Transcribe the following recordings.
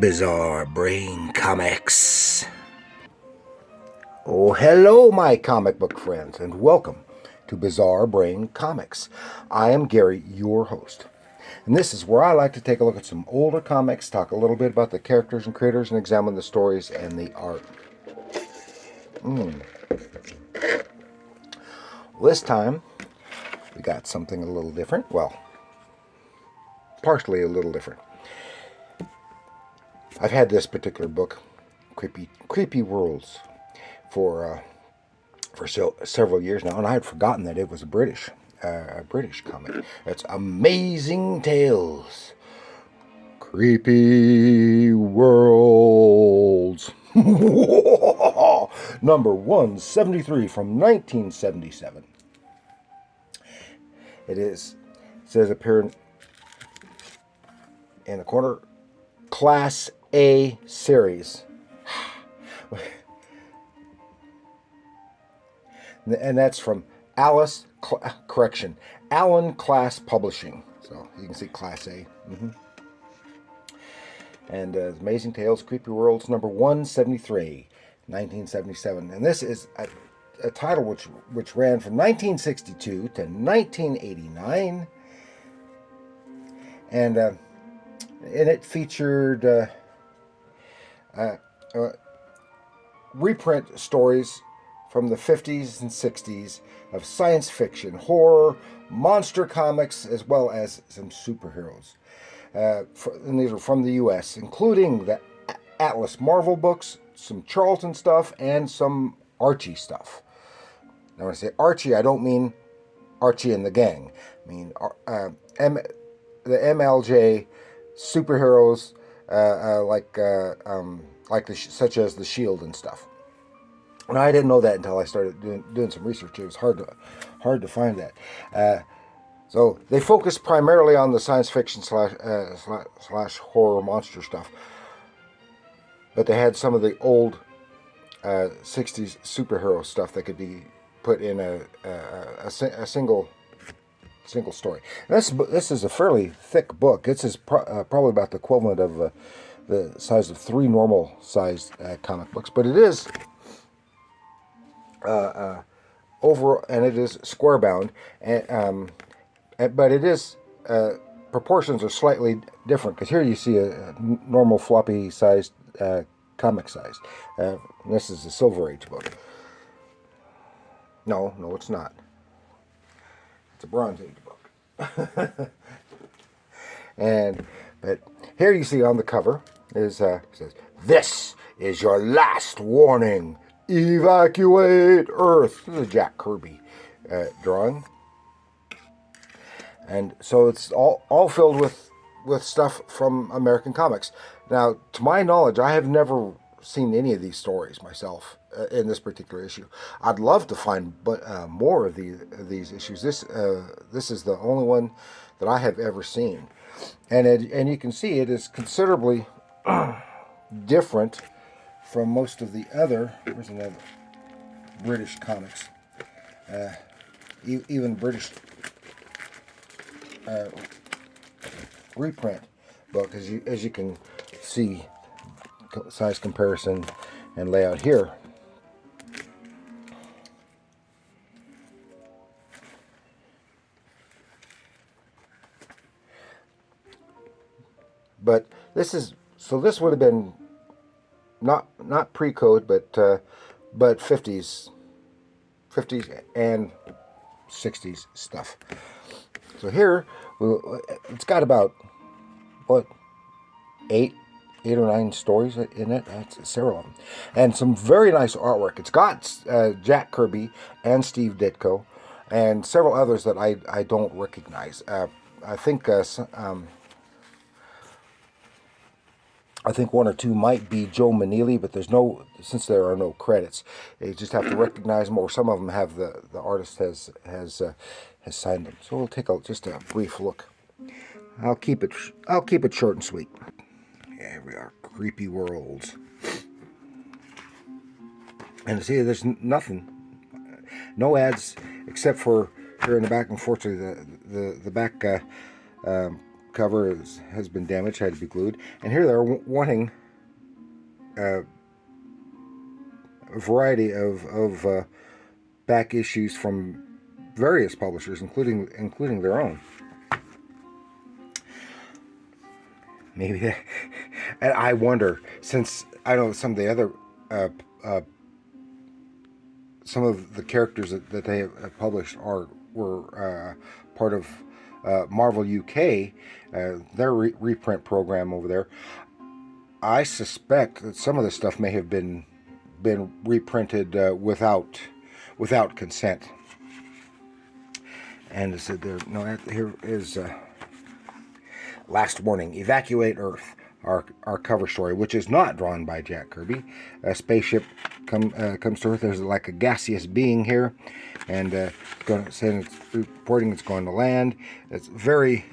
Bizarre Brain Comics. Oh, hello, my comic book friends, and welcome to Bizarre Brain Comics. I am Gary, your host, and this is where I like to take a look at some older comics, talk a little bit about the characters and creators, and examine the stories and the art. This time, we got something a little different. Well, partially a little different. I've had this particular book, Creepy Worlds, for several years now, and I had forgotten that it was a British comic. It's Amazing Tales, Creepy Worlds, number 173 from 1977. It says appear in the corner, Class A series. And that's from Allen Class Publishing. So you can see Class A. And Amazing Tales, Creepy Worlds, number 173, 1977. And this is a title which ran from 1962 to 1989. And it featured reprint stories from the 50s and 60s of science fiction, horror, monster comics, as well as some superheroes. And these are from the U.S., including the Atlas Marvel books, some Charlton stuff, and some Archie stuff. Now, when I say Archie, I don't mean Archie and the Gang. I mean the MLJ superheroes such as the Shield and stuff. And I didn't know that until I started doing some research. It was hard to find that. So they focused primarily on the science fiction slash horror monster stuff, but they had some of the old 60s superhero stuff that could be put in a single story. And this is a fairly thick book. This is probably about the equivalent of the size of 3 normal sized comic books, but it is and it is square bound, but it is proportions are slightly different, because here you see a normal floppy sized comic size. This is a Silver Age book. No, it's not. It's a Bronze Age book. But here you see on the cover is says, "This is your last warning. Evacuate Earth." This is a Jack Kirby drawing, and so it's all filled with stuff from American comics. Now, to my knowledge, I have never seen any of these stories myself in this particular issue. I'd love to find more of these issues. This is the only one that I have ever seen, and you can see it is considerably different from most of the other. Where's another British comics? Even British reprint book, as you can see, size comparison and layout here. But this would have been not pre-code, but 50s and 60s stuff. So here it's got about eight or 9 stories in it. That's several of them, and some very nice artwork. It's got Jack Kirby and Steve Ditko, and several others that I don't recognize. I think 1 or 2 might be Joe Maneely, but since there are no credits, you just have to recognize them, or some of them have the artist has signed them. So we'll take just a brief look. I'll keep it short and sweet. Yeah, here we are, Creepy Worlds. And see, there's nothing, no ads except for here in the back. Unfortunately, the back cover has been damaged, had to be glued. And here they're wanting a variety of back issues from various publishers, including their own. Maybe that, and I wonder, since I know some of the other some of the characters that they have published were part of Marvel UK, their reprint program over there. I suspect that some of this stuff may have been reprinted without consent. And it said there, no, here is last warning: evacuate Earth. Our cover story, which is not drawn by Jack Kirby. A spaceship comes to Earth. There's like a gaseous being here, and reporting it's going to land. It's very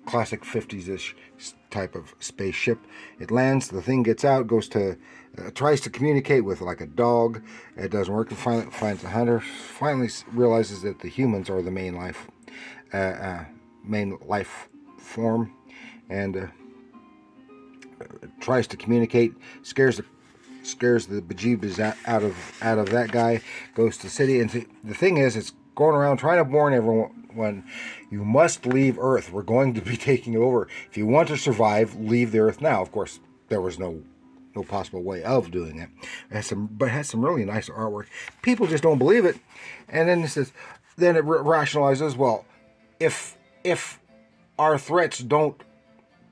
classic 50s-ish type of spaceship. It lands. The thing gets out, goes to tries to communicate with like a dog. It doesn't work. It finally finds a hunter. Finally realizes that the humans are the main life form. And tries to communicate, scares the bejeebus out of that guy. Goes to the city, and the thing is, it's going around trying to warn everyone, you must leave Earth. We're going to be taking over. If you want to survive, leave the Earth now. Of course, there was no possible way of doing it. But it has some really nice artwork. People just don't believe it, and then then it rationalizes. Well, if our threats don't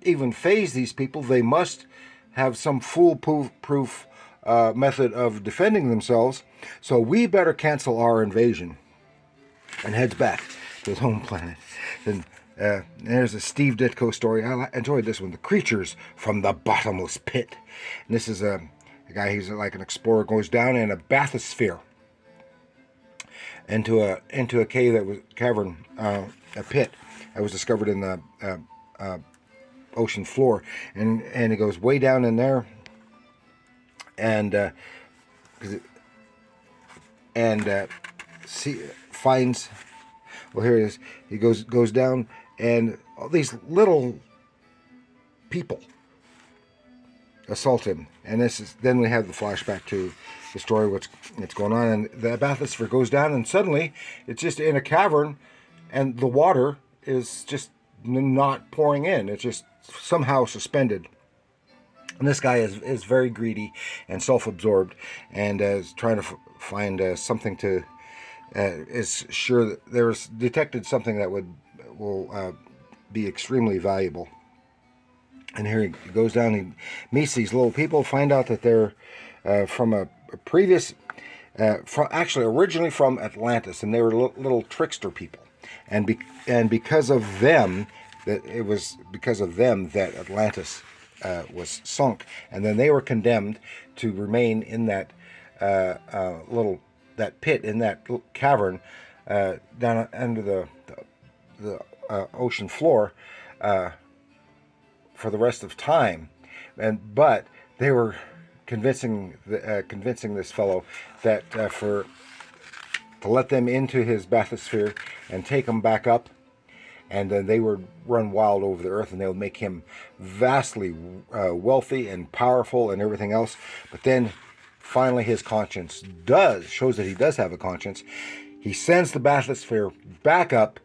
even phase these people, they must have some foolproof method of defending themselves. So we better cancel our invasion, and heads back to his home planet. Then there's a Steve Ditko story. I enjoyed this one. The Creatures from the Bottomless Pit. And this is a guy. He's like an explorer. Goes down in a bathysphere into a cavern, a pit that was discovered in the ocean floor, and it goes way down in there, and finds, well, here it is. He goes down, and all these little people assault him, and then we have the flashback to the story, what's going on, and the bathysphere goes down, and suddenly it's just in a cavern, and the water is just not pouring in. It's just somehow suspended. And this guy is very greedy and self-absorbed, and is trying to find something to is sure that there's detected something that will be extremely valuable. And here he goes down. He meets these little people. Find out that they're from a previous, originally from Atlantis, and they were little trickster people. And because of them, that Atlantis was sunk, and then they were condemned to remain in that pit, in that cavern down under the ocean floor for the rest of time. But they were convincing this fellow that to let them into his bathysphere and take him back up, and then they would run wild over the earth, and they would make him vastly wealthy and powerful and everything else. But then finally his conscience shows that he does have a conscience. He sends the bathysphere back up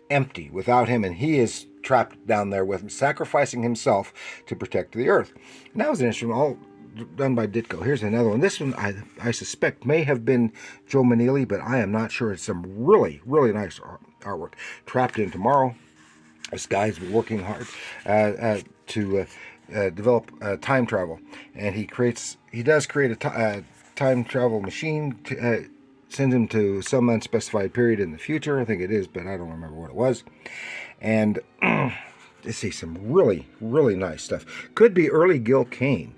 empty without him, and he is trapped down there with him, sacrificing himself to protect the earth. And that was an instrument all done by Ditko. Here's another one. This one I suspect may have been Joe Maneely, but I am not sure. It's some really, really nice artwork. Trapped in Tomorrow. This guy's working hard to develop time travel, and he does create a time travel machine to send him to some unspecified period in the future. I think it is, but I don't remember what it was. And let's see, some really, really nice stuff. Could be early Gil Kane,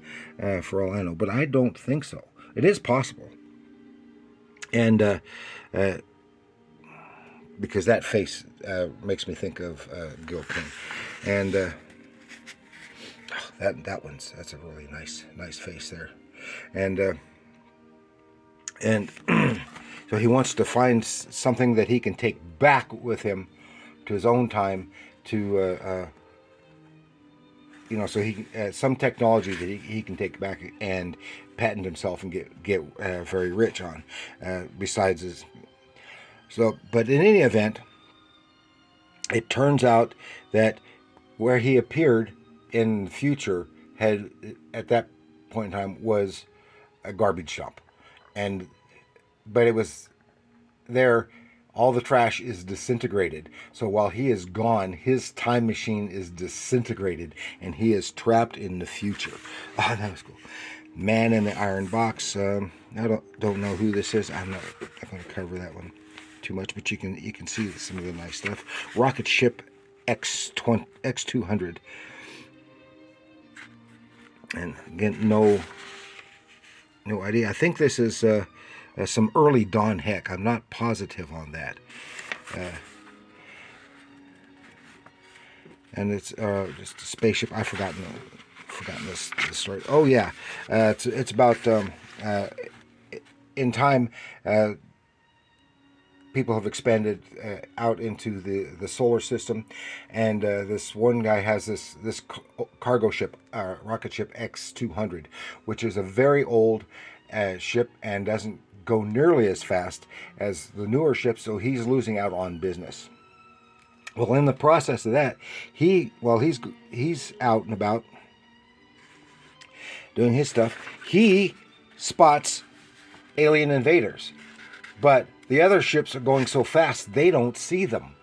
for all I know, but I don't think so. It is possible. And because that face makes me think of Gil Kane. And that's a really nice face there. And so he wants to find something that he can take back with him to his own time so he some technology that he can take back and patent himself and get very rich on. Besides his, but in any event, it turns out that where he appeared in the future had at that point in time was a garbage dump, but it was there. All the trash is disintegrated. So while he is gone, his time machine is disintegrated, and he is trapped in the future. Oh, that was cool. Man in the Iron Box. I don't know who this is. I'm not going to cover that one too much, but you can see some of the nice stuff. Rocket Ship X200. And again, no idea. I think this is some early Don Heck. I'm not positive on that. And it's just a spaceship. I've forgotten this story. Oh yeah, it's about in time. People have expanded out into the solar system, and this one guy has this cargo ship, rocket ship X200, which is a very old ship and doesn't go nearly as fast as the newer ships, so he's losing out on business. Well, in the process of that, he's out and about doing his stuff. He spots alien invaders, but the other ships are going so fast they don't see them.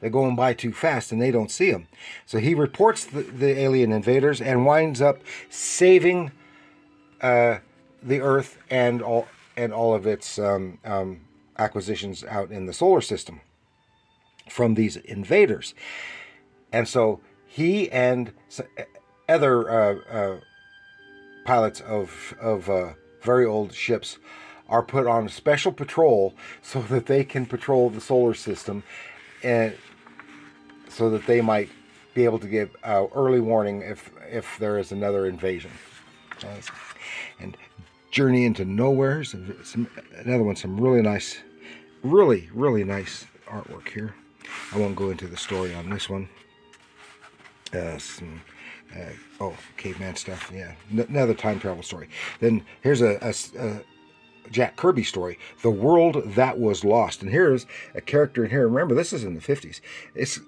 They're going by too fast and they don't see them. So he reports the alien invaders and winds up saving the Earth and all of its acquisitions out in the solar system from these invaders. And so he and other pilots of very old ships are put on a special patrol so that they can patrol the solar system, and so that they might be able to give early warning if there is another invasion. And Journey into Nowhere, another one, some really nice artwork here. I won't go into the story on this one. Caveman stuff, yeah. Another time travel story. Then here's a Jack Kirby story, The World That Was Lost. And here's a character in here. Remember, this is in the 50s. It's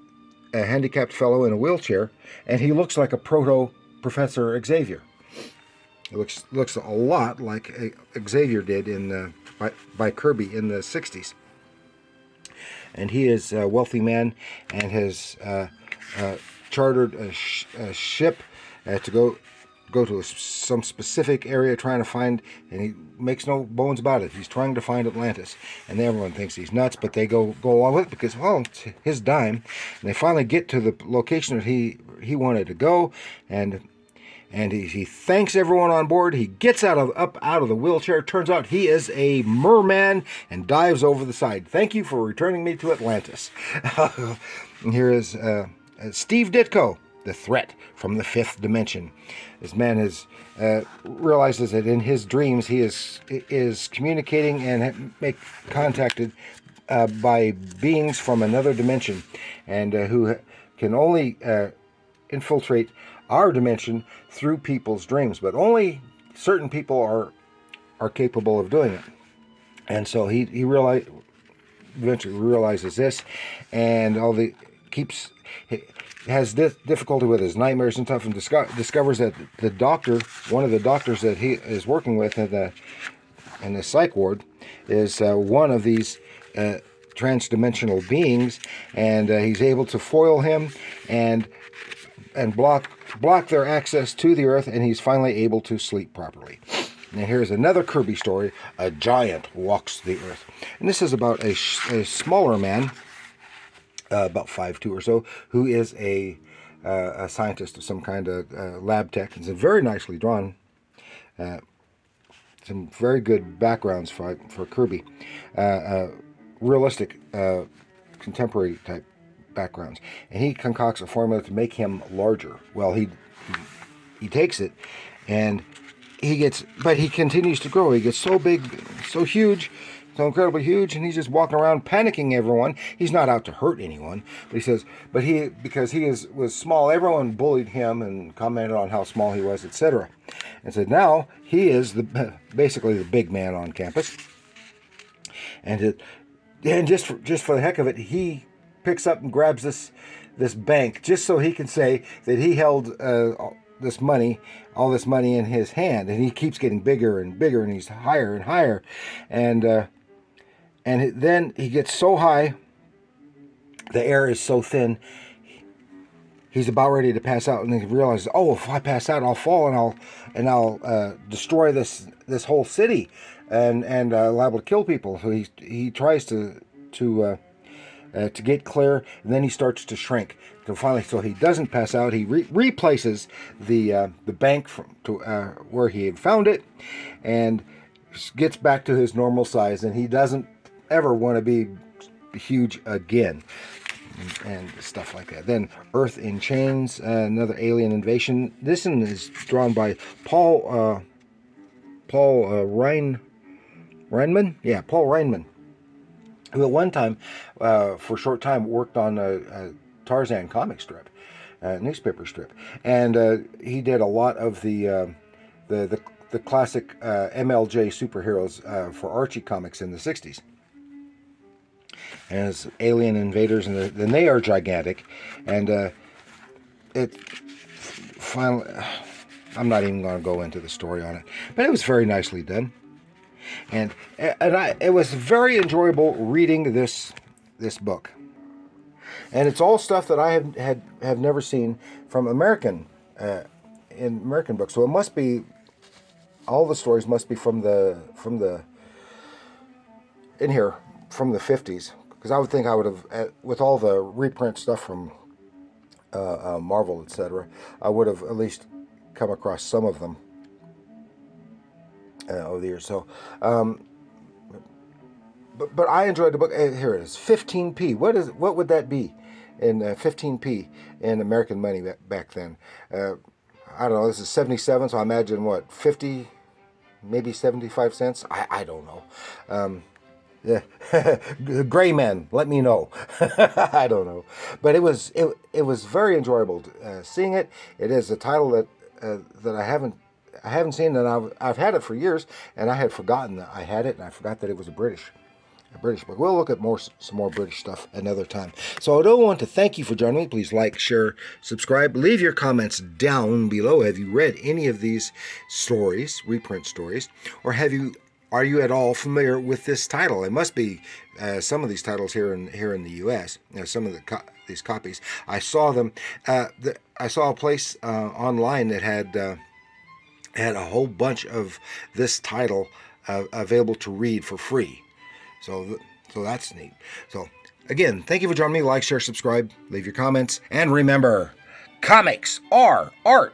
a handicapped fellow in a wheelchair, and he looks like a proto Professor Xavier. It looks a lot like Xavier did by Kirby in the 60s. And he is a wealthy man and has chartered a ship to go to some specific area trying to find, and he makes no bones about it, he's trying to find Atlantis. And everyone thinks he's nuts, but they go along with it because, well, it's his dime. And they finally get to the location that he wanted to go, and he thanks everyone on board. He gets up out of the wheelchair. Turns out he is a merman and dives over the side. Thank you for returning me to Atlantis. And here is Steve Ditko, the threat from the fifth dimension. This man realizes that in his dreams he is communicating and contacted by beings from another dimension, and who can only infiltrate our dimension through people's dreams, but only certain people are capable of doing it. And so he eventually realizes this, and has difficulty with his nightmares and stuff, and discovers that one of the doctors that he is working with in the psych ward, is one of these trans-dimensional beings, and he's able to foil him and block their access to the Earth, and he's finally able to sleep properly. Now here's another Kirby story, A Giant Walks the Earth. And this is about a smaller man, about 5'2" or so, who is a scientist of some kind of lab tech. It's very nicely drawn. Some very good backgrounds for Kirby. Realistic, contemporary type backgrounds. And he concocts a formula to make him larger. Well, he takes it, and he continues to grow. He gets so big, so huge, so incredibly huge, and he's just walking around panicking everyone. He's not out to hurt anyone, but he says, because he was small, everyone bullied him and commented on how small he was, etc. And said now he is basically the big man on campus. And just for the heck of it, he picks up and grabs this bank just so he can say that he held all this money in his hand, and he keeps getting bigger and bigger, and he's higher and higher, and then he gets so high, the air is so thin, he's about ready to pass out, and he realizes, oh, if I pass out, I'll fall, and I'll destroy this whole city, and liable to kill people. So he tries to get clear, and then he starts to shrink. So finally, so he doesn't pass out. He replaces the bank to where he had found it, and gets back to his normal size. And he doesn't ever want to be huge again, and stuff like that. Then Earth in Chains, another alien invasion. This one is drawn by Paul Reinman. Yeah, Paul Reinman, who at one time, for a short time, worked on a Tarzan comic strip, newspaper strip, and he did a lot of the classic MLJ superheroes for Archie comics in the 60s. As alien invaders, and then they are gigantic, and it finally, I'm not even going to go into the story on it, but it was very nicely done. And it was very enjoyable reading this book, and it's all stuff that I have never seen from American in American books. So it must be, all the stories must be from the in here from the 50s, because I would think I would have, with all the reprint stuff from Marvel, etc., I would have at least come across some of them over the years. So, but I enjoyed the book. Here it is, 15p. What would that be in 15p in American money back then? I don't know. This is 77, so I imagine what, 50, maybe 75 cents. I don't know. Yeah, gray men, let me know. I don't know, but it was very enjoyable seeing it. It is a title that I haven't seen, and I've had it for years, and I had forgotten that I had it, and I forgot that it was a British book. We'll look at some more British stuff another time. So I do want to thank you for joining me. Please like, share, subscribe, leave your comments down below. Have you read any of these stories, reprint stories, or are you at all familiar with this title? It must be some of these titles here in the U.S. Some of these copies. I saw them. I saw a place online that had a whole bunch of this title available to read for free. So that's neat. So again, thank you for joining me. Like, share, subscribe, leave your comments, and remember, comics are art.